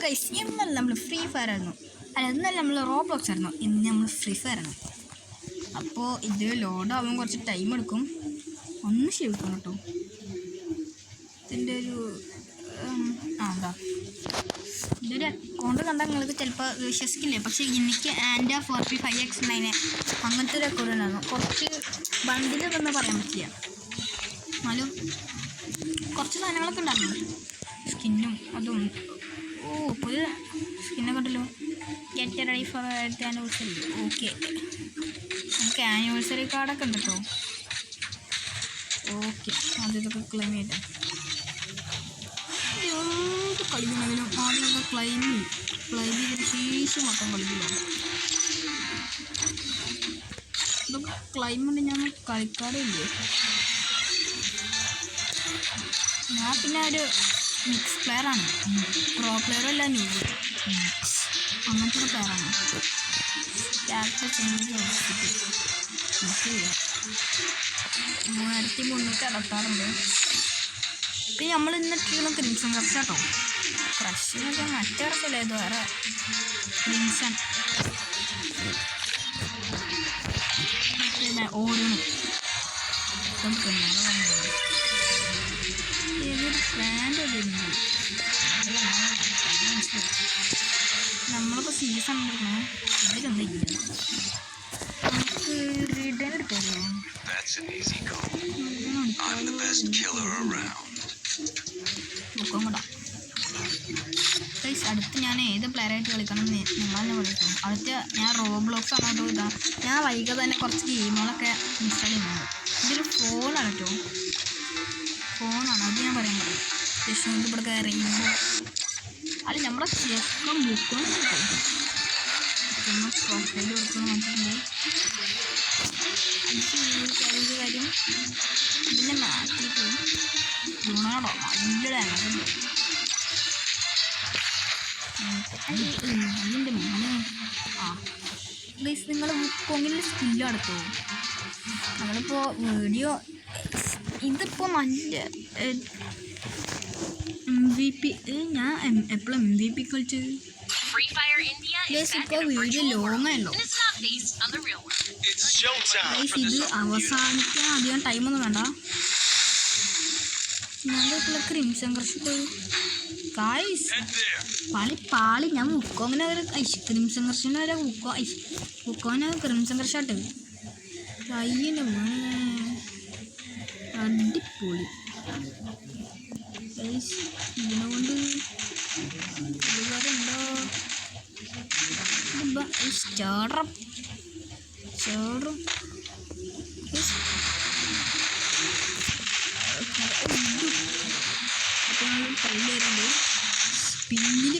Guys, ഇന്നല്ല നമ്മൾ free fire ആയിരുന്നു. അല്ല, ഇന്നല്ല നമ്മൾ റോബ്ലോക്സ് ആയിരുന്നു. ഇന്ന് നമ്മൾ ഫ്രീ ഫയർ ആണ്. അപ്പോൾ ഇത് ലോഡാവാൻ കുറച്ച് ടൈം എടുക്കും. ഒന്ന് ക്ഷമിക്കണം കേട്ടോ. ഇതിൻ്റെ ഒരു എന്താ ഇതൊരു അക്കൗണ്ട് കണ്ടാൽ നിങ്ങൾക്ക് ചിലപ്പോൾ വിശ്വസിക്കില്ലേ. പക്ഷേ എനിക്ക് ആൻഡ 45x9 അങ്ങനത്തെ ഒരു അക്കൗണ്ട് ഉണ്ടായിരുന്നു. കുറച്ച് ബണ്ടിലൊന്നും പറയാൻ പറ്റില്ല. എന്നാലും കുറച്ച് സാധനങ്ങളൊക്കെ ഉണ്ടായിരുന്നു. സ്കിന്നും അതും. പുതിയ സ്കിന്നൊക്കെ ഉണ്ടല്ലോ. Get ready for anniversary. Okay, നമുക്ക് ആനിവേഴ്സറി കാർഡൊക്കെ ഉണ്ട് കേട്ടോ. ഓക്കെ, ആദ്യമൊക്കെ ക്ലെയിം ചെയ്തേ. എന്ത് കളിക്കണമെങ്കിലും ആദ്യമൊക്കെ ക്ലെയിം ചെയ്തിട്ട് ശേഷം മൊത്തം കളിക്കില്ല. ഇതൊക്കെ ക്ലെയിം ഉണ്ട്. ഞാൻ കളിക്കാറേ ഇല്ലേ. ഞാൻ പിന്നെ ഒരു മിക്സ് പ്ലെയറാണ്. പ്രോ പ്ലെയറും അല്ല, ന്യൂബ് അങ്ങനത്തെ ഒരു പ്ലെയറാണ്. ക്യാരക്ടർ ചേഞ്ച് ചെയ്തിട്ട് 3366 പിന്നെ നമ്മൾ ഇന്നിട്ടിരുന്ന ക്രിംസൺ ക്രഷ് കേട്ടോ. ക്രഷിനൊക്കെ മറ്റേ ക്രഷല്ലേ, ഇത് വേറെ ക്രിംസൺ. ഓരോന്നും നമ്മളിപ്പോൾ സീസൺ എടുക്കണം. ഇതിലൊന്നും ഇല്ല. നമുക്ക് റിഡൻ എടുക്കാമല്ലോ. അടുത്ത് ഞാൻ ഏത് പ്ലെയറായിട്ട് കളിക്കണം എന്ന് നിങ്ങൾ തന്നെ പറയട്ടോ. അടുത്ത് ഞാൻ റോബ്ലോക്സ് ആണ് കേട്ടോ. ഇതാ ഞാൻ വൈകാതെ തന്നെ കുറച്ച് ഗെയിമുകളൊക്കെ ഇൻസ്റ്റാൾ ചെയ്യുന്നുണ്ട്. ഇതൊരു ഫോണാണ് കേട്ടോ. ഫോണാണ്, അത് ഞാൻ പറയാൻ പറയും. യശ്വന്ത് ഇവിടെ കയറിയുമ്പോൾ അല്ല നമ്മുടെ ചെക്കൻ ബുക്കും പ്രൊഫൈൽ കൊടുക്കണം നോക്കിയിട്ടുണ്ട്. അതിൻ്റെ കാര്യം പിന്നെ മാറ്റിയിട്ട് ഗുണാടോ അതിൻ്റെ അതിൻ്റെ മോനെ. ഗൈസ്, നിങ്ങൾ ബുക്കൊങ്ങിൽ സ്കില്ല് എടുത്തോ. നമ്മളിപ്പോൾ വീഡിയോ ഇതിപ്പോൾ നല്ല MVP. ഞാൻ എപ്പോഴും MVP കളിച്ചത്. ഇപ്പോൾ വീഡിയോ ലോങ് ആയല്ലോ. ഇത് അവസാനിക്കാൻ അധികം ടൈമൊന്നും വേണ്ട. ഞാനിപ്പോൾ ക്രിംസൺ ക്രഷ് ഗായ്സ് പാളി ഞാൻ മുക്കോങ്ങനെ ഒരു ക്രിംസൺ ക്രഷിന് വരെ മുക്കോനെ ക്രിംസൺ ക്രഷാട്ട് കയ്യൻ്റെ മോനെ അടിപൊളി. ഇതിനെക്കൊണ്ട് ഉപകാരമുണ്ടോ? ചേറും കല്ലുണ്ട് സ്പിന്നിൽ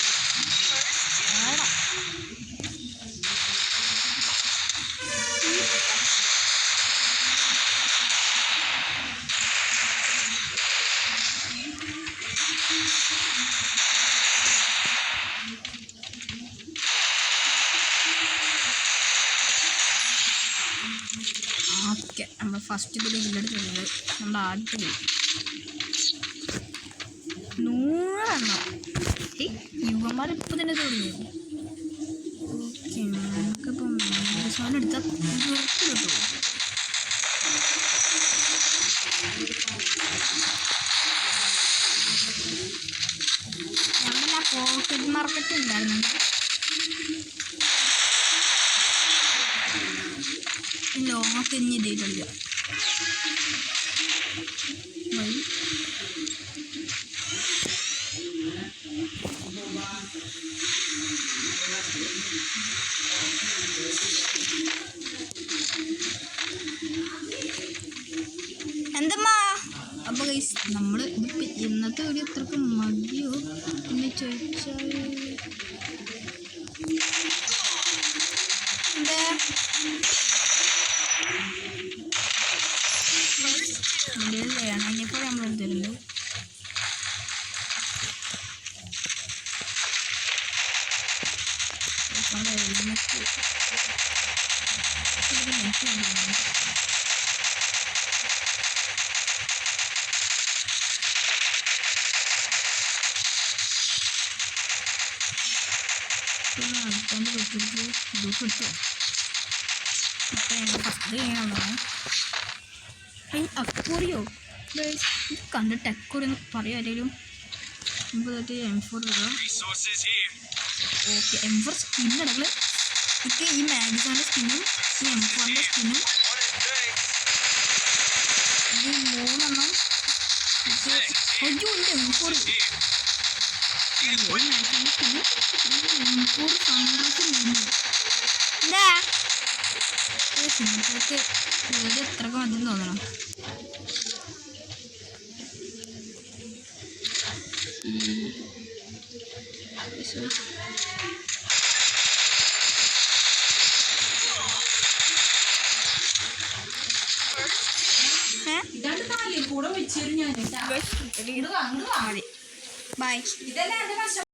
ഓക്കെ. നമ്മൾ ഫസ്റ്റ് ഇതിൽ ഇല്ലെടുത്തുള്ളത് നമ്മൾ ആദ്യത്തിൽ 100 യുവന്മാർ ഇപ്പോൾ തന്നെ തുടങ്ങി. ഓക്കെ, നമുക്കിപ്പം സാധനം എടുത്താൽ കിട്ടുമോ? ഞങ്ങൾ ആ പോക്കറ്റ് മാർക്കറ്റ് ഉണ്ടായിരുന്നു. ലോങ്ങൊക്കെ ഇനി ഇതേറ്റില്ല. എന്തമ്മാ? അപ്പോൾ ഗൈസ്, നമ്മൾ ഇതിപ്പോൾ ഇന്നത്തെ വീഡിയോ ഇത്രക്ക് മതിയോ എന്ന് ചോദിച്ചാൽ ഇനിയിപ്പോൾ നമ്മളെടുത്തല്ലോ. അടുത്തോണ്ട് വെച്ചിട്ട് ഇത് കിട്ടുമോ? ഇപ്പം ഫസ്റ്റ് ചെയ്യാനുള്ളതാണ് അക്കോറിയോ. കണ്ടിട്ട് അക്കോറി എന്ന് പറയാം ആരെങ്കിലും. നമുക്ക് M4 ഇടാം. Okay M4 സ്കിന്നിടകൾ. എനിക്ക് ഈ മാഗസിൻ്റെ സ്കിന്നും ഈ M4ൻ്റെ സ്കിന്നും ഈ 3 എണ്ണം അയ്യോ ഉണ്ട് M4 മാഗസിൻ്റെ സ്കിന്നും M4 സൺറൈസ് എന്താ സിനിമയ്ക്ക് പേര് എത്രയൊക്കെ മതിയെന്ന് തോന്നണം. ബൈ.